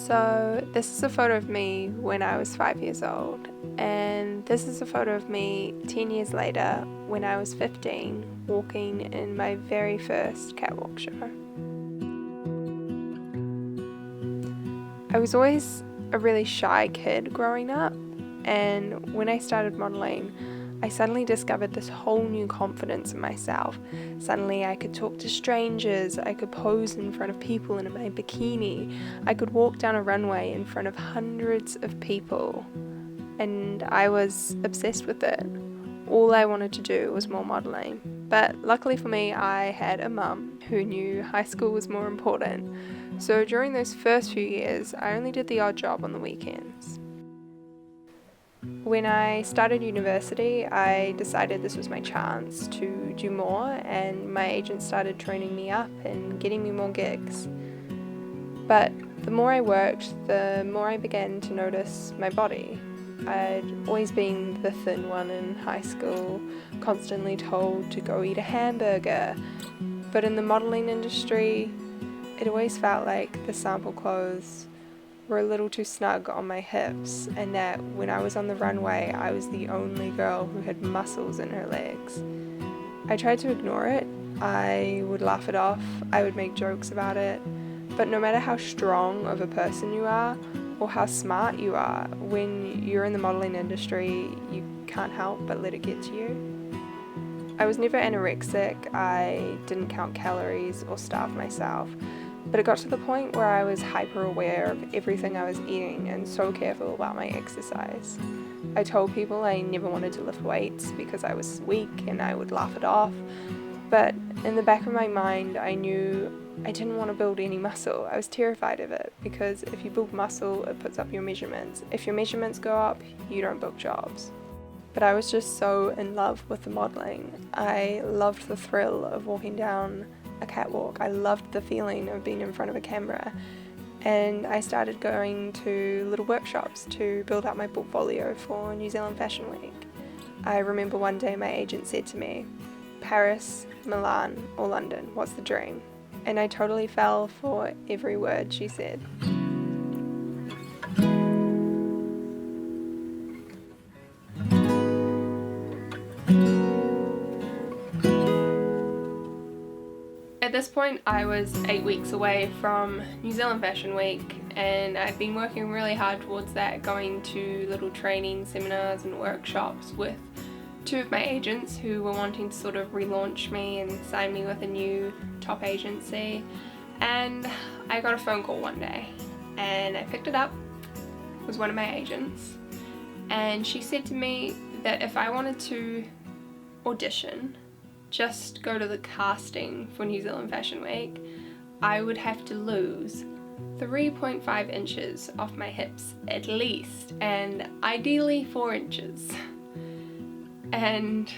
So this is a photo of me when I was 5 years old, and this is a photo of me 10 years later when I was 15, walking in my very first catwalk show. I was always a really shy kid growing up, and when I started modeling, I suddenly discovered this whole new confidence in myself. Suddenly I could talk to strangers, I could pose in front of people in my bikini, I could walk down a runway in front of hundreds of people, and I was obsessed with it. All I wanted to do was more modeling. But luckily for me, I had a mum who knew high school was more important. So during those first few years, I only did the odd job on the weekends. When I started university, I decided this was my chance to do more, and my agent started training me up and getting me more gigs. But the more I worked, the more I began to notice my body. I'd always been the thin one in high school, constantly told to go eat a hamburger. But in the modeling industry, it always felt like the sample clothes were a little too snug on my hips, and that when I was on the runway, I was the only girl who had muscles in her legs. I tried to ignore it. I would laugh it off. I would make jokes about it. But no matter how strong of a person you are, or how smart you are, when you're in the modeling industry, you can't help but let it get to you. I was never anorexic. I didn't count calories or starve myself. But it got to the point where I was hyper aware of everything I was eating and so careful about my exercise. I told people I never wanted to lift weights because I was weak, and I would laugh it off. But in the back of my mind, I knew I didn't want to build any muscle. I was terrified of it because if you build muscle, it puts up your measurements. If your measurements go up, you don't book jobs. But I was just so in love with the modeling. I loved the thrill of walking down a catwalk. I loved the feeling of being in front of a camera, and I started going to little workshops to build up my portfolio for New Zealand Fashion Week. I remember one day my agent said to me, "Paris, Milan, or London, what's the dream?" And I totally fell for every word she said. At this point, I was 8 weeks away from New Zealand Fashion Week, and I'd been working really hard towards that, going to little training seminars and workshops with two of my agents who were wanting to sort of relaunch me and sign me with a new top agency. And I got a phone call one day, and I picked it up. It was one of my agents, and she said to me that if I wanted to audition, just go to the casting for New Zealand Fashion Week, I would have to lose 3.5 inches off my hips at least, and ideally 4 inches. And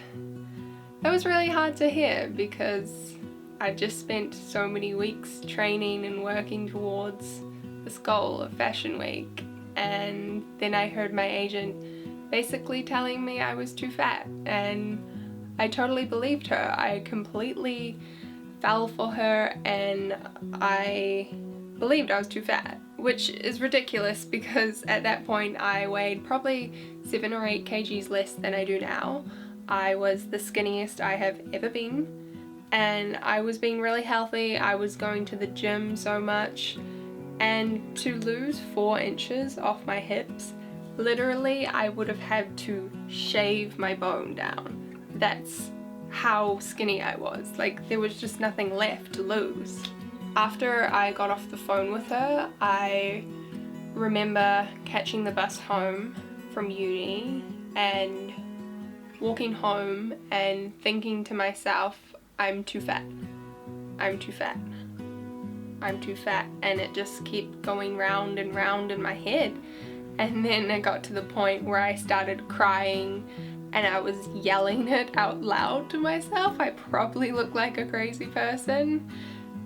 that was really hard to hear because I just spent so many weeks training and working towards this goal of Fashion Week, and then I heard my agent basically telling me I was too fat, and I totally believed her. I completely fell for her, and I believed I was too fat, which is ridiculous because at that point I weighed probably 7 or 8 kgs less than I do now. I was the skinniest I have ever been, and I was being really healthy. I was going to the gym so much, and to lose 4 inches off my hips, literally I would have had to shave my bone down. That's how skinny I was. Like, there was just nothing left to lose. After I got off the phone with her, I remember catching the bus home from uni and walking home and thinking to myself, I'm too fat. I'm too fat. I'm too fat. And it just kept going round and round in my head. And then it got to the point where I started crying and I was yelling it out loud to myself. I probably looked like a crazy person.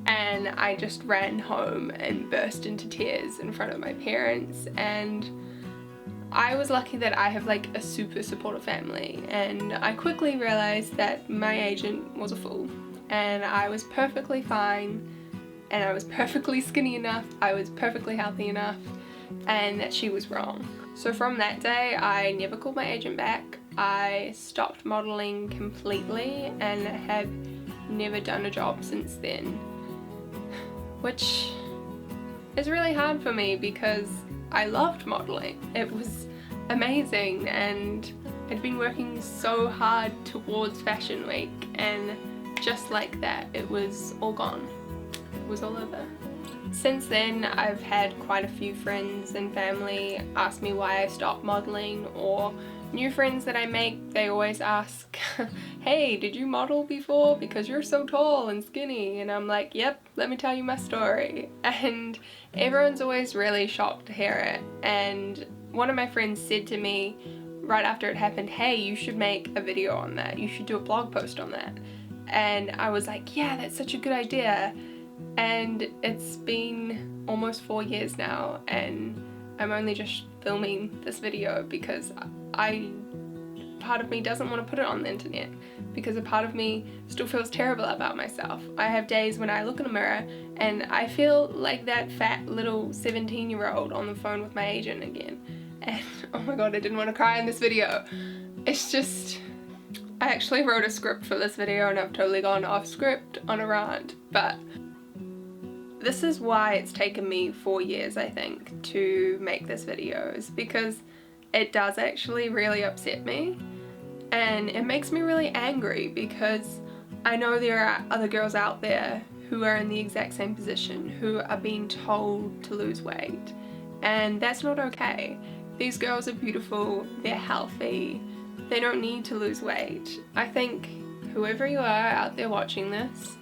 And I just ran home and burst into tears in front of my parents. And I was lucky that I have like a super supportive family, and I quickly realized that my agent was a fool, and I was perfectly fine and I was perfectly skinny enough, I was perfectly healthy enough, and that she was wrong. So from that day, I never called my agent back. I stopped modeling completely and have never done a job since then, which is really hard for me because I loved modeling. It was amazing, and I'd been working so hard towards Fashion Week, and just like that, it was all gone. It was all over. Since then, I've had quite a few friends and family ask me why I stopped modeling, or new friends that I make, they always ask, hey, did you model before? Because you're so tall and skinny. And I'm like, yep, let me tell you my story. And everyone's always really shocked to hear it. And one of my friends said to me right after it happened, hey, you should make a video on that. You should do a blog post on that. And I was like, yeah, that's such a good idea. And it's been almost 4 years now, and I'm only just filming this video because part of me doesn't want to put it on the internet, because a part of me still feels terrible about myself. I have days when I look in a mirror and I feel like that fat little 17-year-old on the phone with my agent again. And oh my god, I didn't want to cry in this video. It's just, I actually wrote a script for this video and I've totally gone off script on a rant, but this is why it's taken me 4 years, I think, to make this video, is because it does actually really upset me, and it makes me really angry because I know there are other girls out there who are in the exact same position, who are being told to lose weight, and that's not okay. These girls are beautiful, they're healthy, they don't need to lose weight. I think whoever you are out there watching this,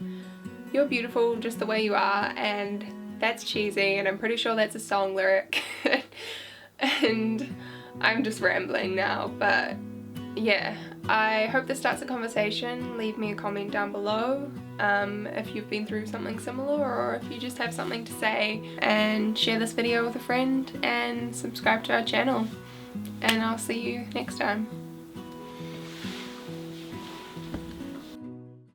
you're beautiful just the way you are, and that's cheesy, and I'm pretty sure that's a song lyric. And I'm just rambling now, but yeah, I hope this starts a conversation. Leave me a comment down below if you've been through something similar, or if you just have something to say, and share this video with a friend and subscribe to our channel, and I'll see you next time.